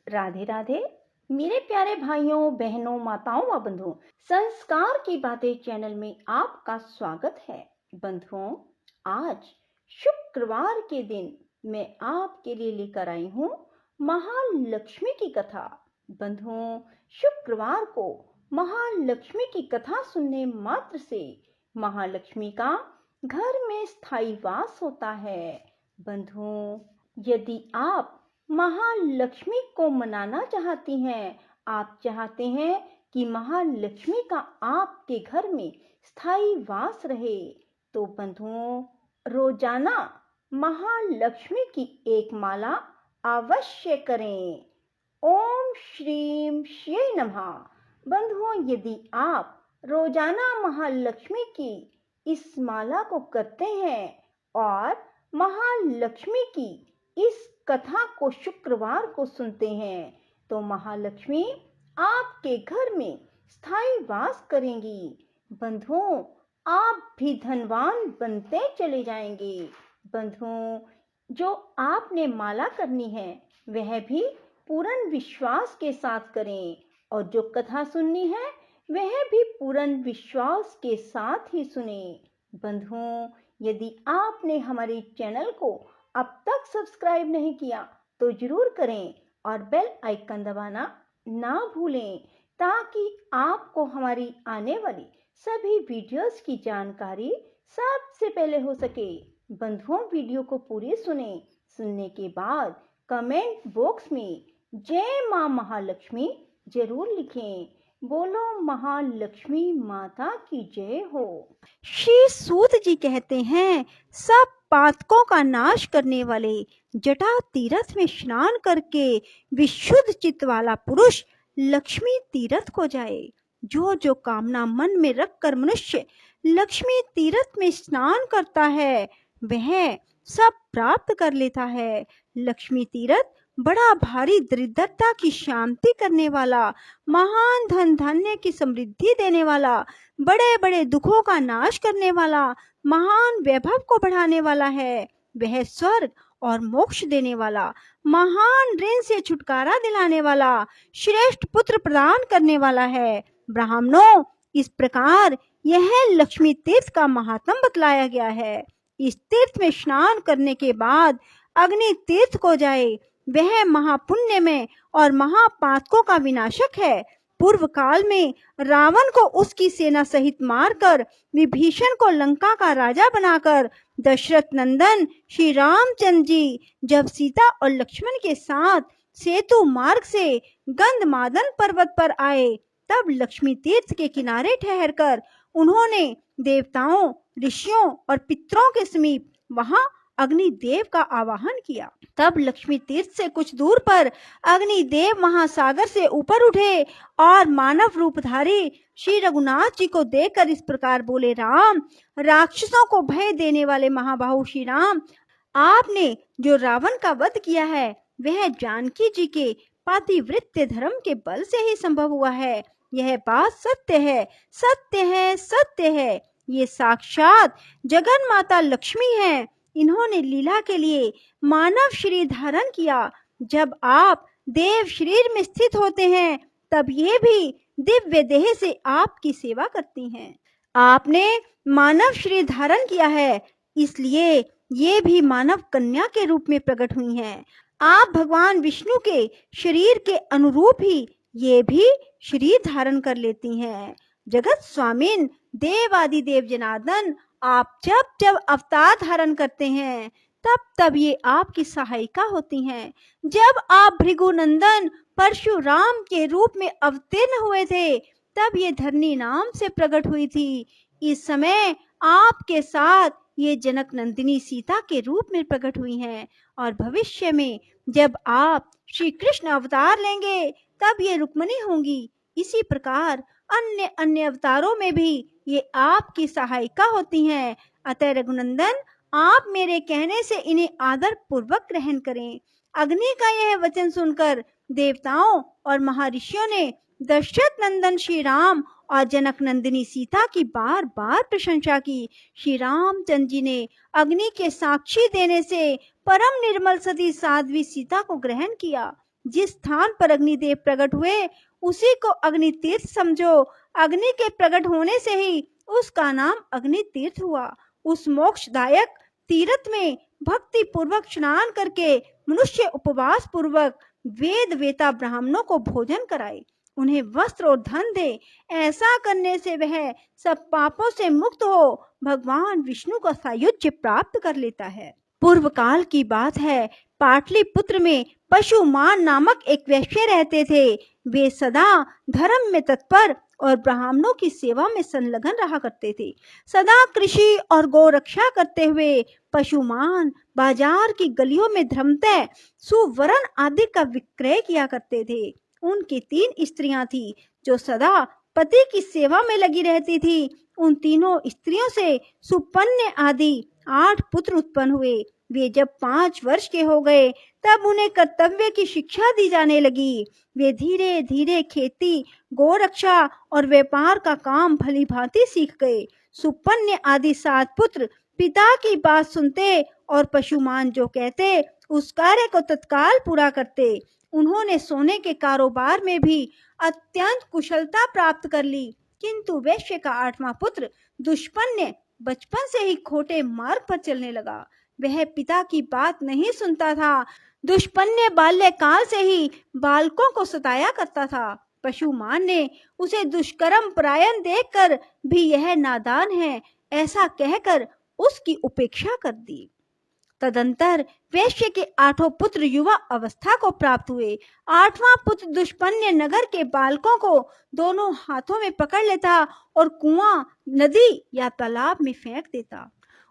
राधे राधे मेरे प्यारे भाइयों बहनों माताओं व बंधुओं, संस्कार की बातें चैनल में आपका स्वागत है। बंधुओं, आज शुक्रवार के दिन मैं आपके लिए लेकर आई हूँ महालक्ष्मी की कथा। बंधुओं, शुक्रवार को महालक्ष्मी की कथा सुनने मात्र से महालक्ष्मी का घर में स्थायी वास होता है। बंधुओं, यदि आप महालक्ष्मी को मनाना चाहती हैं, आप चाहते हैं कि महालक्ष्मी का आपके घर में स्थायी वास रहे, तो बंधुओं, रोजाना महालक्ष्मी की एक माला अवश्य करें। ओम श्रीम श्री नमः। बंधुओं, यदि आप रोजाना महालक्ष्मी की इस माला को करते हैं और महालक्ष्मी की इस कथा को शुक्रवार को सुनते हैं, तो महालक्ष्मी आपके घर में स्थायी वास करेंगी। बंधुओं, आप भी धनवान बनते चले जाएंगे। बंधुओं, जो आपने माला करनी है वह भी पूर्ण विश्वास के साथ करें, और जो कथा सुननी है वह भी पूर्ण विश्वास के साथ ही सुने। बंधुओं, यदि आपने हमारे चैनल को अब तक सब्सक्राइब नहीं किया तो जरूर करें और बेल आइकन दबाना ना भूलें, ताकि आपको हमारी आने वाली सभी वीडियोस की जानकारी सबसे पहले हो सके। बंधुओं, वीडियो को पूरी सुनने के बाद कमेंट बॉक्स में जय मां महालक्ष्मी जरूर लिखें। बोलो महालक्ष्मी माता की जय हो। श्री सूत जी कहते हैं, सब पातकों का नाश करने वाले जटा तीर्थ में स्नान करके विशुद्ध चित्त वाला पुरुष लक्ष्मी तीर्थ को जाए। जो जो कामना मन में रखकर मनुष्य लक्ष्मी तीर्थ में स्नान करता है वह सब प्राप्त कर लेता है। लक्ष्मी तीर्थ बड़ा भारी दरिद्रता की शांति करने वाला, महान धन धान्य की समृद्धि देने वाला, बड़े बड़े दुखों का नाश करने वाला, महान वैभव को बढ़ाने वाला है। वह स्वर्ग और मोक्ष देने वाला, महान ऋण से छुटकारा दिलाने वाला, श्रेष्ठ पुत्र प्रदान करने वाला है। ब्राह्मणों, इस प्रकार यह लक्ष्मी तीर्थ का महात्म बतलाया गया है। इस तीर्थ में स्नान करने के बाद अग्नि तीर्थ को जाए, वह महापुण्य में और महापातकों का विनाशक है। पूर्व काल में रावण को उसकी सेना सहित मारकर, विभीषण को लंका का राजा बनाकर, दशरथ नंदन श्री रामचंद्र जी जब सीता और लक्ष्मण के साथ सेतु मार्ग से गंधमादन पर्वत पर आए, तब लक्ष्मी तीर्थ के किनारे ठहरकर उन्होंने देवताओं, ऋषियों और पितरों के समीप वहां अग्निदेव का आवाहन किया। तब लक्ष्मी तीर्थ से कुछ दूर पर अग्निदेव महासागर से ऊपर उठे और मानव रूपधारी श्री रघुनाथ जी को देखकर इस प्रकार बोले, राम, राक्षसों को भय देने वाले महाबाहु श्री राम, आपने जो रावण का वध किया है वह जानकी जी के पातिव्रत्य धर्म के बल से ही संभव हुआ है। यह बात सत्य है, सत्य है, सत्य है। ये साक्षात जगन माता लक्ष्मी है। इन्होंने लीला के लिए मानव शरीर धारण किया। जब आप देव शरीर में स्थित होते हैं तब ये भी दिव्य देह से आपकी सेवा करती हैं। आपने मानव शरीर धारण किया है, इसलिए ये भी मानव कन्या के रूप में प्रकट हुई हैं। आप भगवान विष्णु के शरीर के अनुरूप ही ये भी शरीर धारण कर लेती हैं। जगत स्वामिन देवादिदेव जनार्दन, आप जब जब अवतार धारण करते हैं तब तब ये आपकी सहायिका होती हैं। जब आप भृगुनंदन परशुराम के रूप में अवतीर्ण हुए थे तब ये धरणी नाम से प्रकट हुई थी। इस समय आपके साथ ये जनक नंदिनी सीता के रूप में प्रकट हुई हैं, और भविष्य में जब आप श्री कृष्ण अवतार लेंगे तब ये रुक्मिणी होंगी। इसी प्रकार अन्य अन्य अवतारों में भी ये आपकी सहायिका होती हैं। अतः रघुनंदन, आप मेरे कहने से इन्हें आदर पूर्वक ग्रहण करें। अग्नि का यह वचन सुनकर देवताओं और महर्षियों ने दशरथ नंदन श्री राम और जनक नंदिनी सीता की बार बार प्रशंसा की। श्री रामचंद्र जी ने अग्नि के साक्षी देने से परम निर्मल सती साध्वी सीता को ग्रहण किया। जिस स्थान पर अग्निदेव प्रकट हुए उसी को अग्नि तीर्थ समझो। अग्नि के प्रकट होने से ही उसका नाम अग्नि तीर्थ हुआ। उस मोक्षदायक तीर्थ में भक्ति पूर्वक स्नान करके मनुष्य उपवास पूर्वक वेद वेता ब्राह्मणों को भोजन कराए, उन्हें वस्त्र और धन दे। ऐसा करने से वह सब पापों से मुक्त हो भगवान विष्णु का सायुज्य प्राप्त कर लेता है। पूर्व काल की बात है, पाटलिपुत्र में पशुमान नामक एक वैश्य रहते थे। वे सदा धर्म में तत्पर और ब्राह्मणों की सेवा में संलग्न रहा करते थे। सदा कृषि और गौ रक्षा करते हुए पशुमान बाजार की गलियों में धर्मतः सुवर्ण आदि का विक्रय किया करते थे। उनकी 3 स्त्रियां थी जो सदा पति की सेवा में लगी रहती थी। उन तीनों स्त्रियों से सुपन्य आदि 8 पुत्र उत्पन्न हुए। वे जब 5 वर्ष के हो गए तब उन्हें कर्तव्य की शिक्षा दी जाने लगी। वे धीरे धीरे खेती, गोरक्षा और व्यापार का काम भली भांति सीख गए। सुपन्य आदि 7 पुत्र पिता की बात सुनते और पशुमान जो कहते उस कार्य को तत्काल पूरा करते। उन्होंने सोने के कारोबार में भी अत्यंत कुशलता प्राप्त कर ली, किंतु वैश्य का 8वां पुत्र दुष्पन्य बचपन से ही खोटे मार्ग पर चलने लगा। वह पिता की बात नहीं सुनता था। दुष्पन्य बाल्यकाल से ही बालकों को सताया करता था। पशुमान ने उसे दुष्कर्म परायण देखकर भी यह नादान है ऐसा कहकर उसकी उपेक्षा कर दी। तदंतर वैश्य के 8 पुत्र युवा अवस्था को प्राप्त हुए। 8वां पुत्र दुष्पन्य नगर के बालकों को दोनों हाथों में पकड़ लेता और कुआं, नदी या तालाब में फेंक देता।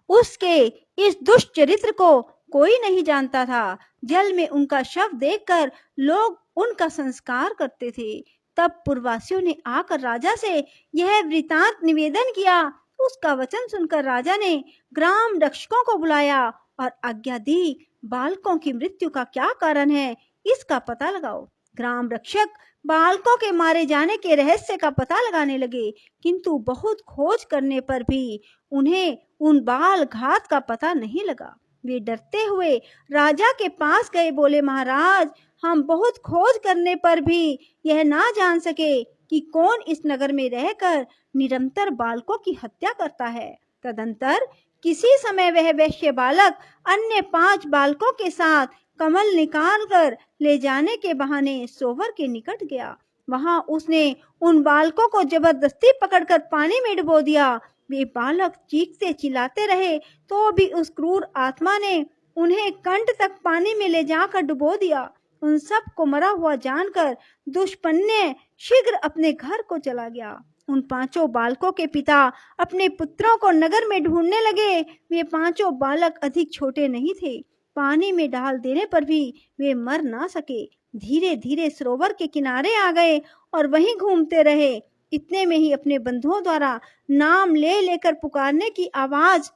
उसके इस दुष्ट चरित्र को कोई नहीं जानता था। जल में उनका शव देखकर लोग उनका संस्कार करते थे। तब पूर्ववासियों ने आकर राजा से यह वृतांत निवेदन किया। उसका वचन सुनकर राजा ने ग्राम रक्षकों को बुलाया और आज्ञा दी, बालकों की मृत्यु का क्या कारण है इसका पता लगाओ। ग्राम रक्षक बालकों के मारे जाने के रहस्य का पता लगाने लगे, किंतु बहुत खोज करने पर भी उन्हें उन बाल घात का पता नहीं लगा। वे डरते हुए राजा के पास गए, बोले, महाराज, हम बहुत खोज करने पर भी यह ना जान सके कि कौन इस नगर में रहकर निरंतर बालकों की हत्या करता है। तदंतर किसी समय वह वैश्य बालक अन्य 5 बालकों के साथ कमल निकालकर ले जाने के बहाने सोवर के निकट गया। वहां उसने उन बालकों को जबरदस्ती पकड़कर पानी में डुबो दिया। वे बालक चीखते चिल्लाते रहे तो भी उस क्रूर आत्मा ने उन्हें कंठ तक पानी में ले जाकर डुबो दिया। उन सब को मरा हुआ जानकर दुष्पन्य शीघ्र अपने घर को चला गया। उन 5 बालकों के पिता अपने पुत्रों को नगर में ढूंढने लगे। वे 5 बालक अधिक छोटे नहीं थे। पानी में डाल देने पर भी वे मर ना सके। धीरे धीरे सरोवर के किनारे आ गए और वहीं घूमते रहे। इतने में ही अपने बंधुओं द्वारा नाम ले लेकर पुकारने की आवाज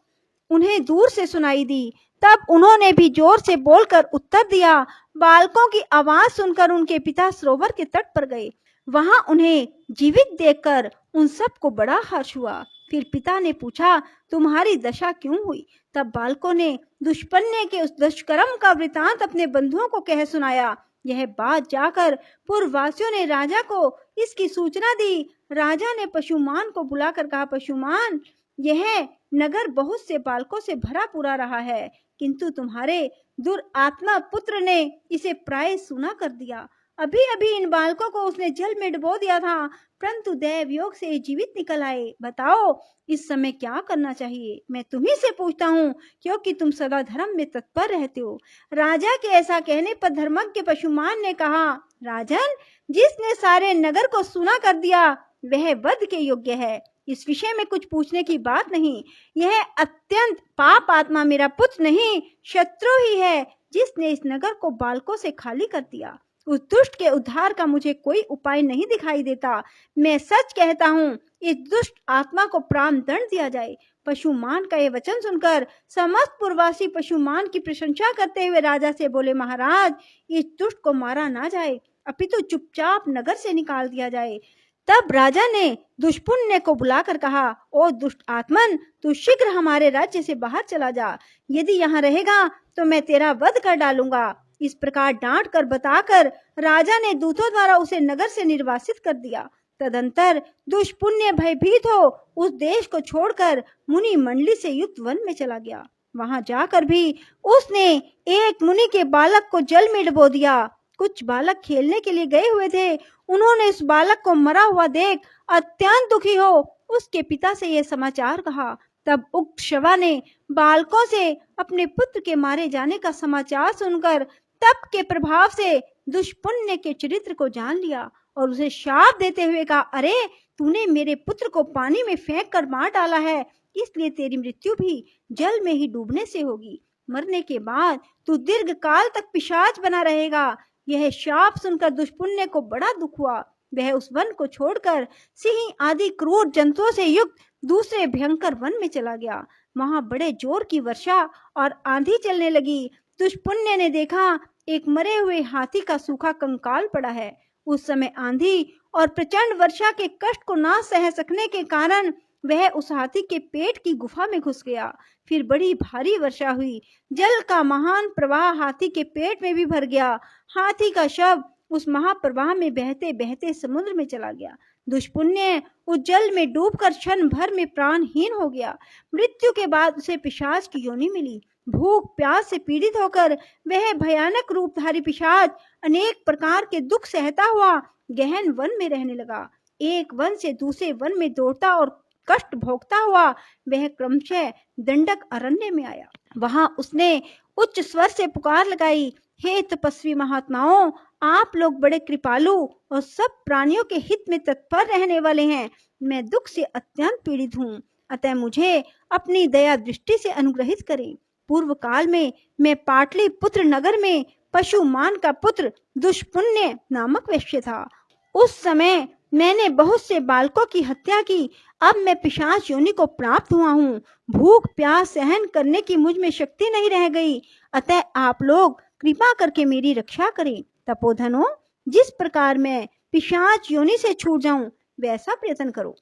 उन्हें दूर से सुनाई दी। तब उन्होंने भी जोर से बोलकर उत्तर दिया। बालकों की आवाज सुनकर उनके पिता सरोवर के तट पर गए। वहां उन्हें जीवित देखकर उन सबको बड़ा हर्ष हुआ। फिर पिता ने पूछा, तुम्हारी दशा क्यों हुई? तब बालकों ने दुष्पन्य के उस दुष्कर्म का वृतांत अपने बंधुओं को कह सुनाया। यह बात जाकर पूर्ववासियों ने राजा को इसकी सूचना दी। राजा ने पशुमान को बुलाकर कहा, पशुमान, यह नगर बहुत से बालकों से भरा पूरा रहा है, किंतु तुम्हारे दुरात्मा पुत्र ने इसे प्राय सूना कर दिया। अभी अभी इन बालकों को उसने जल में डुबो दिया था, परंतु दैव योग से जीवित निकल आए। बताओ इस समय क्या करना चाहिए? मैं तुम्ही से पूछता हूँ, क्योंकि तुम सदा धर्म में तत्पर रहते हो। राजा के ऐसा कहने पर धर्मज्ञ पशुमान ने कहा, राजन, जिसने सारे नगर को सूना कर दिया वह वध के योग्य है। इस विषय में कुछ पूछने की बात नहीं। यह अत्यंत पाप आत्मा मेरा पुत्र नहीं, शत्रु ही है, जिसने इस नगर को बालकों से खाली कर दिया। उस दुष्ट के उद्धार का मुझे कोई उपाय नहीं दिखाई देता। मैं सच कहता हूँ, इस दुष्ट आत्मा को प्राण दंड दिया जाए। पशुमान का यह वचन सुनकर समस्त पूर्ववासी पशुमान की प्रशंसा करते हुए राजा से बोले, महाराज, इस दुष्ट को मारा ना जाए, अपितु चुपचाप नगर से निकाल दिया जाए। तब राजा ने दुष्पुण्य को बुलाकर कहा, ओ दुष्ट आत्मन, तू शीघ्र हमारे राज्य से बाहर चला जा। यदि यहाँ रहेगा तो मैं तेरा वध कर डालूंगा। इस प्रकार डांट कर बताकर राजा ने दूतों द्वारा उसे नगर से निर्वासित कर दिया। तदंतर दुष्पुण्य भयभीत हो उस देश को छोड़कर मुनि मंडली से युक्त वन में चला गया। वहां जाकर भी उसने एक मुनि के बालक को जल में डुबो दिया। कुछ बालक खेलने के लिए गए हुए थे। उन्होंने उस बालक को मरा हुआ देख अत्यंत दुखी हो उसके पिता से यह समाचार कहा। तब उक्त शवा ने बालकों से अपने पुत्र के मारे जाने का समाचार सुनकर तप के प्रभाव से दुष्पुण्य के चरित्र को जान लिया और उसे शाप देते हुए कहा, अरे तूने मेरे पुत्र को पानी में फेंक कर मार डाला है, इसलिए तेरी मृत्यु भी जल में ही डूबने से होगी। मरने के बाद तू दीर्घ काल तक पिशाच बना रहेगा। यह शाप सुनकर दुष्पुण्य को बड़ा दुख हुआ। वह उस वन को छोड़कर सिंह आदि क्रूर जंतुओं से युक्त दूसरे भयंकर वन में चला गया। वहां बड़े जोर की वर्षा और आंधी चलने लगी। दुष्पुण्य ने देखा एक मरे हुए हाथी का सूखा कंकाल पड़ा है। उस समय आंधी और प्रचंड वर्षा के कष्ट को ना सह सकने के कारण वह उस हाथी के पेट की गुफा में घुस गया। फिर बड़ी भारी वर्षा हुई। जल का महान प्रवाह हाथी के पेट में भी भर गया। हाथी का शव उस महाप्रवाह में बहते बहते समुद्र में चला गया। दुष्पुण्य उस जल में डूबकर क्षण भर में प्राणहीन हो गया। मृत्यु के बाद उसे पिशाच की योनि मिली। भूख प्यास से पीड़ित होकर वह भयानक रूपधारी पिशाच अनेक प्रकार के दुख सहता हुआ गहन वन में रहने लगा। एक वन से दूसरे वन में दौड़ता और कष्ट भोगता हुआ वह क्रमशः दंडक अरण्य में आया। वहां उसने उच्च स्वर से पुकार लगाई, हे तपस्वी महात्माओं, आप लोग बड़े कृपालु और सब प्राणियों के हित में तत्पर रहने वाले हैं। मैं दुख से अत्यंत पीड़ित हूँ, अतः मुझे अपनी दया दृष्टि से अनुग्रहित करें। पूर्व काल में मैं पाटलिपुत्र नगर में पशुमान का पुत्र दुष्पुण्य नामक वैश्य था। उस समय मैंने बहुत से बालकों की हत्या की। अब मैं पिशाच योनि को प्राप्त हुआ हूँ। भूख प्यास सहन करने की मुझ में शक्ति नहीं रह गई, अतः आप लोग कृपा करके मेरी रक्षा करें। तपोधनों, जिस प्रकार मैं पिशाच योनि से छूट जाऊं वैसा प्रयत्न करो।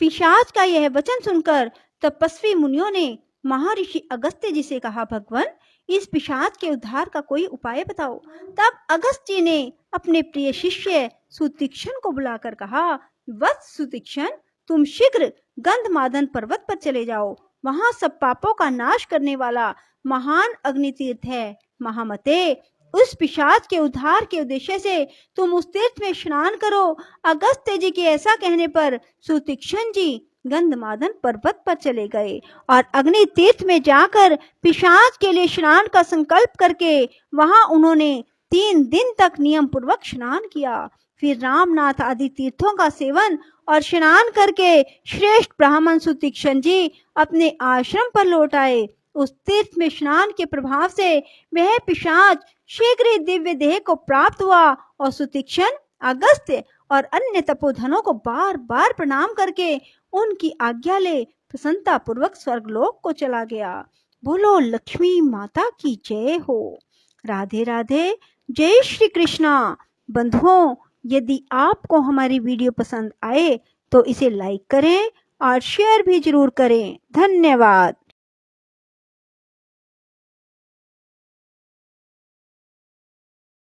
पिशाच का यह वचन सुनकर तपस्वी मुनियों ने महर्षि अगस्त्य जी से कहा, भगवान, इस पिशाच के उद्धार का कोई उपाय बताओ। तब अगस्त्य जी ने अपने प्रिय शिष्य सुतीक्ष्ण को बुलाकर कहा, वत्स सुतीक्ष्ण, तुम शीघ्र गंधमादन पर्वत पर चले जाओ। वहां सब पापों का नाश करने वाला महान अग्नि तीर्थ है। महामते, उस पिशाच के उद्धार के उद्देश्य से तुम उस तीर्थ में स्नान करो। अगस्त्य जी के ऐसा कहने पर सुतीक्ष्ण जी गंधमादन पर्वत पर चले गए और अग्नि तीर्थ में जाकर पिशाच के लिए स्नान का संकल्प करके वहां उन्होंने 3 दिन तक नियम पूर्वक स्नान किया। फिर रामनाथ आदि तीर्थों का सेवन और स्नान करके श्रेष्ठ ब्राह्मण सुतीक्ष्ण जी अपने आश्रम पर लौट आए। उस तीर्थ में स्नान के प्रभाव से वह पिशाच शीघ्र ही दिव्य देह को प्राप्त हुआ और सुतीक्ष्ण, अगस्त्य और अन्य तपोधनों को बार बार प्रणाम करके उनकी आज्ञा ले प्रसन्नता पूर्वक स्वर्गलोक को चला गया। बोलो लक्ष्मी माता की जय हो। राधे राधे, जय श्री कृष्णा। बंधुओं, यदि आपको हमारी वीडियो पसंद आए तो इसे लाइक करें और शेयर भी जरूर करें। धन्यवाद।